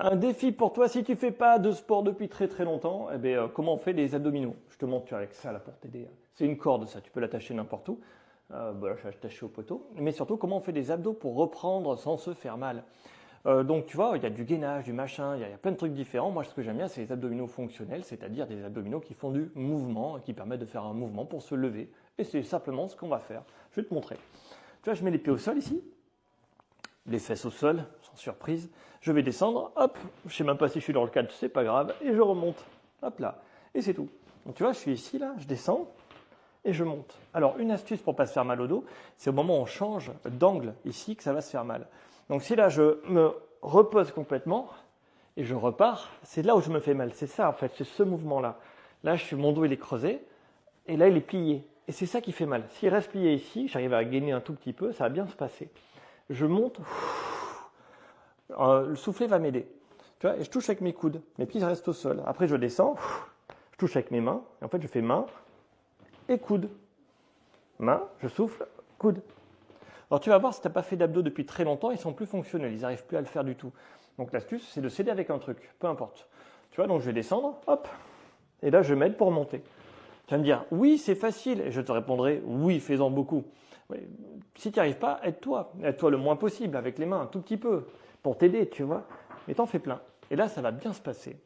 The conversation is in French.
Un défi pour toi, si tu fais pas de sport depuis très très longtemps, eh bien, comment on fait les abdominaux? Je te montre avec ça là pour t'aider. C'est une corde ça, tu peux l'attacher n'importe où. Voilà, je vais attacher au poteau. Mais surtout, comment on fait des abdos pour reprendre sans se faire mal? Donc tu vois, il y a du gainage, du machin, il y a plein de trucs différents. Moi, ce que j'aime bien, c'est les abdominaux fonctionnels, c'est-à-dire des abdominaux qui font du mouvement, qui permettent de faire un mouvement pour se lever. Et c'est simplement ce qu'on va faire. Je vais te montrer. Tu vois, je mets les pieds au sol ici, les fesses au sol, sans surprise. Je vais descendre, hop, je sais même pas si je suis dans le cadre, c'est pas grave, et je remonte, hop là, et c'est tout. Donc tu vois, je suis ici là, je descends et je monte. Alors une astuce pour pas se faire mal au dos, c'est au moment où on change d'angle ici que ça va se faire mal. Donc si là je me repose complètement et je repars, c'est là où je me fais mal. C'est ça en fait, c'est ce mouvement là. Là, mon dos il est creusé et là il est plié. Et c'est ça qui fait mal. S'il reste plié ici, j'arrive à gainer un tout petit peu, ça va bien se passer. Je monte. Le soufflet va m'aider. Tu vois, et je touche avec mes coudes. Mes pieds restent au sol. Après, je descends. Je touche avec mes mains. Et en fait, je fais main et coude. Main, je souffle, coude. Alors, tu vas voir, si tu n'as pas fait d'abdos depuis très longtemps, ils sont plus fonctionnels. Ils n'arrivent plus à le faire du tout. Donc, l'astuce, c'est de s'aider avec un truc. Peu importe. Tu vois, donc je vais descendre. Hop. Et là, je m'aide pour monter. Tu vas me dire, oui, c'est facile. Et je te répondrai, oui, fais-en beaucoup. Oui. Si tu n'y arrives pas, aide-toi. Aide-toi le moins possible avec les mains, un tout petit peu, pour t'aider, tu vois. Mais t'en fais plein. Et là, ça va bien se passer.